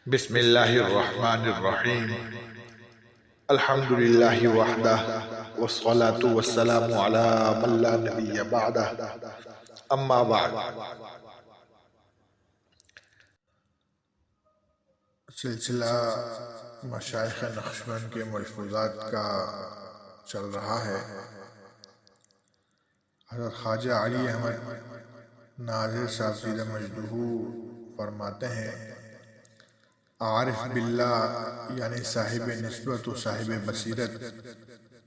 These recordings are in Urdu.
بسم اللہ الرحمن الرحیم الحمد للہ وحدہ والصلاة والسلام علی من لا نبی بعدہ اما بعد۔ سلسلہ مشائخ نقشبند کے ملفوظات کا چل رہا ہے۔ حضرت خواجہ علی احمد ناظر صاحب سیدہ مجدہ فرماتے ہیں، عارف باللہ یعنی صاحب نسبت و صاحب بصیرت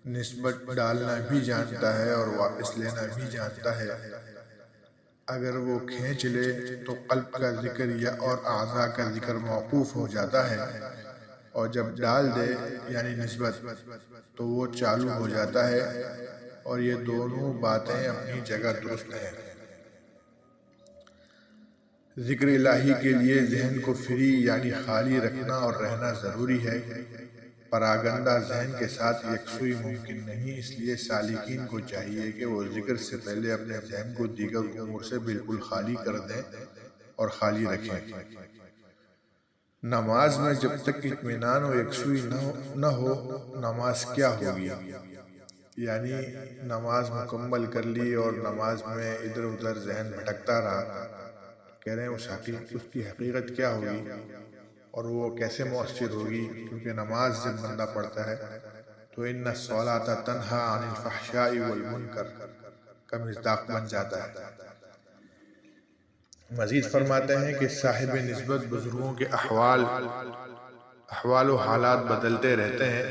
نسبت ڈالنا بھی جانتا ہے اور واپس لینا بھی جانتا ہے۔ اگر وہ کھینچ لے تو قلب کا ذکر یا اور اعضاء کا ذکر موقوف ہو جاتا ہے، اور جب ڈال دے یعنی نسبت تو وہ چالو ہو جاتا ہے، اور یہ دونوں باتیں اپنی جگہ درست ہیں۔ ذکر الہی کے لیے ذہن کو فری یعنی خالی رکھنا اور رہنا ضروری ہے۔ پراگندہ ذہن کے ساتھ یکسوئی ممکن نہیں، اس لیے سالکین کو چاہیے کہ وہ ذکر سے پہلے اپنے ذہن کو دیگر امور سے بالکل خالی کر دیں اور خالی رکھیں۔ نماز میں جب تک اطمینان و یکسوئی نہ ہو نماز کیا ہوگی؟ یعنی نماز مکمل کر لی اور نماز میں ادھر ادھر ذہن بھٹکتا رہا، کہہ رہے ہیں اس کی حقیقت کیا ہوگی اور وہ کیسے مؤثر ہوگی؟ کیونکہ نماز جب بندہ پڑھتا ہے تو ان الصلاۃ تنہی عن الفحشاء والمنکر کا مصداق بن جاتا ہے۔ مزید فرماتے ہیں کہ صاحب نسبت بزرگوں کے احوال و حالات بدلتے رہتے ہیں،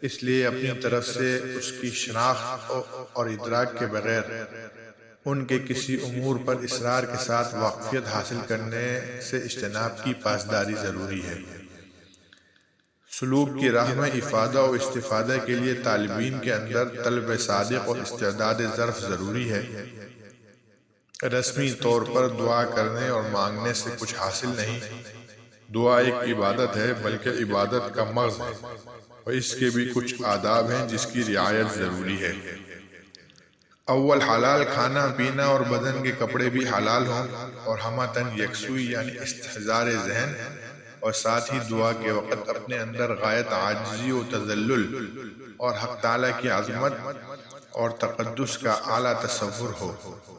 اس لیے اپنی طرف سے اس کی شناخت اور ادراک کے بغیر ان کے کسی امور پر اصرار کے ساتھ واقفیت حاصل کرنے سے اجتناب کی پاسداری ضروری ہے۔ سلوک کی راہ میں افادہ و استفادہ کے لیے طالبین کے اندر طلب صادق اور استعداد ظرف ضروری ہے۔ رسمی طور پر دعا کرنے اور مانگنے سے کچھ حاصل نہیں۔ دعا ایک عبادت ہے، بلکہ عبادت کا مغز ہے، اور اس کے بھی کچھ آداب ہیں جس کی رعایت ضروری ہے۔ اول حلال کھانا پینا اور بدن کے کپڑے بھی حلال ہوں، اور ہمتاً یکسوئی یعنی استحضار ذہن، اور ساتھ ہی دعا کے وقت اپنے اندر غایت عاجزی و تذلل اور حق تعالیٰ کی عظمت اور تقدس کا اعلیٰ تصور ہو،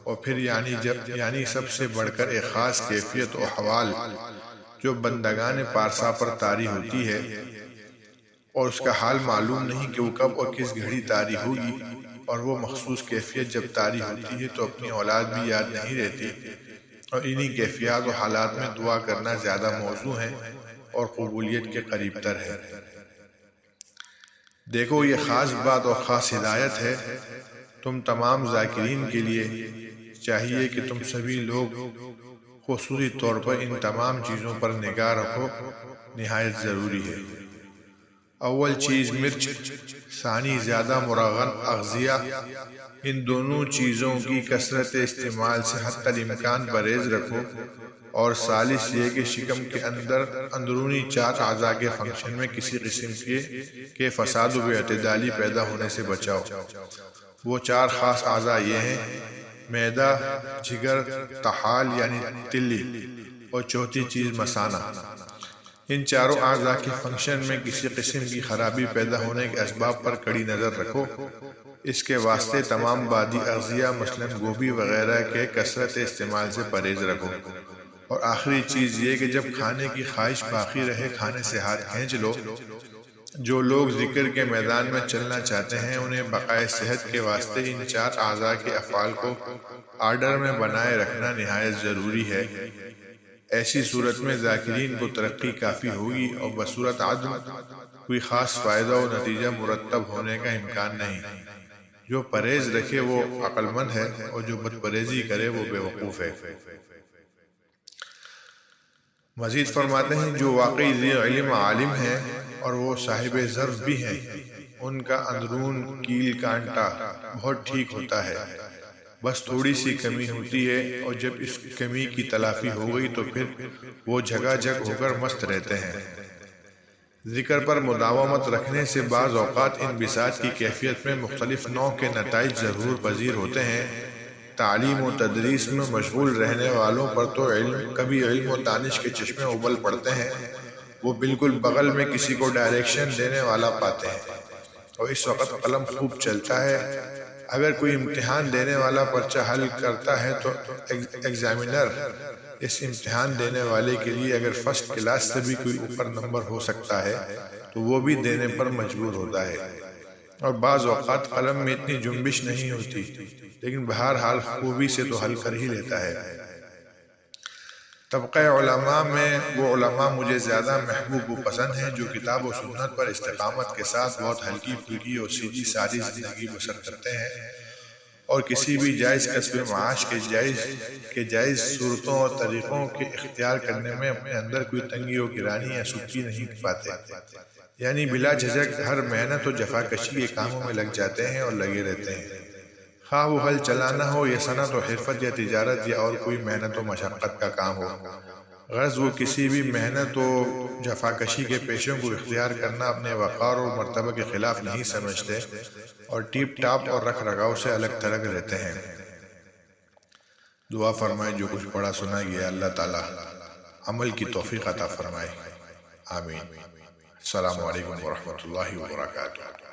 اور پھر یعنی سب سے بڑھ کر ایک خاص کیفیت و حوال جو بندگان پارسا پر طاری ہوتی ہے، اور اس کا حال معلوم نہیں کہ وہ کب اور کس گھڑی طاری ہوگی، اور وہ مخصوص کیفیت جب طاری ہوتی ہے تو اپنی اولاد بھی یاد نہیں رہتی، اور انہی کیفیات و حالات میں دعا کرنا زیادہ موزوں ہے اور قبولیت کے قریب تر ہے۔ دیکھو یہ خاص بات اور خاص ہدایت ہے۔ تم تمام ذاکرین کے لیے چاہیے کہ تم سبھی لوگ خصوصی طور پر ان تمام چیزوں پر نگاہ رکھو، نہایت ضروری ہے۔ اول چیز مرچ، ثانی زیادہ مرغن اغذیہ، ان دونوں چیزوں کی کثرت استعمال سے حتی الامکان پرہیز رکھو، اور ثالث یہ کہ شکم کے اندر اندرونی چار اعضاء کے فنکشن میں کسی قسم کے فساد و بے اعتدالی پیدا ہونے سے بچاؤ۔ وہ چار خاص اعضاء یہ ہیں: معدہ، جگر، طحال یعنی تلی، اور چوتھی چیز مثانہ۔ ان چاروں اعضاء کے فنکشن میں کسی قسم کی خرابی پیدا ہونے کے اسباب پر کڑی نظر رکھو۔ اس کے واسطے تمام بادی اغذیہ مثلاً گوبھی وغیرہ کے کثرت استعمال سے پرہیز رکھو۔ اور آخری چیز یہ کہ جب کھانے کی خواہش باقی رہے کھانے سے ہاتھ کھینچ لو۔ جو لوگ ذکر کے میدان میں چلنا چاہتے ہیں انہیں بقائے صحت کے واسطے ان چار اعضاء کے افعال کو آرڈر میں بنائے رکھنا نہایت ضروری ہے۔ ایسی صورت میں ذاکرین کو ترقی کافی ہوگی، اور بصورت عدم کوئی خاص فائدہ و نتیجہ مرتب ہونے کا امکان نہیں۔ جو پرہیز رکھے وہ عقل مند ہے، اور جو بد پرہیزی کرے وہ بے وقوف ہے۔ مزید فرماتے ہیں جو واقعی ذی علم عالم ہیں اور وہ صاحب ظرف بھی ہیں، ان کا اندرون کیل کانٹا بہت ٹھیک ہوتا ہے، بس تھوڑی سی کمی ہوتی ہے، اور جب اس کمی کی تلافی ہو گئی تو پھر وہ جھگا جھگ ہو کر مست رہتے ہیں۔ ذکر پر مداومت رکھنے سے بعض اوقات ان بساط کی کیفیت میں مختلف نوع کے نتائج ظہور پذیر ہوتے ہیں۔ تعلیم و تدریس میں مشغول رہنے والوں پر تو کبھی علم و دانش کے چشمے ابل پڑتے ہیں، وہ بالکل بغل میں کسی کو ڈائریکشن دینے والا پاتے ہیں، اور اس وقت قلم خوب چلتا ہے۔ اگر کوئی امتحان دینے والا پرچہ حل کرتا ہے تو ایگزامینر اس امتحان دینے والے کے لیے اگر فرسٹ کلاس سے بھی کوئی اوپر نمبر ہو سکتا ہے تو وہ بھی دینے پر مجبور ہوتا ہے، اور بعض اوقات قلم میں اتنی جنبش نہیں ہوتی، لیکن بہرحال خوبی سے تو حل کر ہی لیتا ہے۔ طبقہ علماء میں وہ علماء مجھے زیادہ محبوب و پسند ہیں جو کتاب و سنت پر استقامت کے ساتھ بہت ہلکی پھلکی اور سیدھی سادی زندگی بسر کرتے ہیں، اور کسی بھی جائز کسب معاش کے جائز صورتوں اور طریقوں کے اختیار کرنے میں اپنے اندر کوئی تنگی و گرانی یا سستی نہیں پاتے، یعنی بلا جھجک ہر محنت و جفاکشی کے کاموں میں لگ جاتے ہیں اور لگے رہتے ہیں، خواہ وہ حل چلانا ہو یا صنعت و حرفت یا تجارت یا اور کوئی محنت و مشقت کا کام ہو۔ غرض وہ کسی بھی محنت و جفاکشی کے پیشوں کو اختیار کرنا اپنے وقار و مرتبہ کے خلاف نہیں سمجھتے، اور ٹیپ ٹاپ اور رکھ رکھاؤ سے الگ تھلگ رہتے ہیں۔ دعا فرمائے جو کچھ پڑھا سنا گیا اللہ تعالی عمل کی توفیق عطا فرمائے، آمین۔ السلام علیکم ورحمۃ اللہ وبرکاتہ۔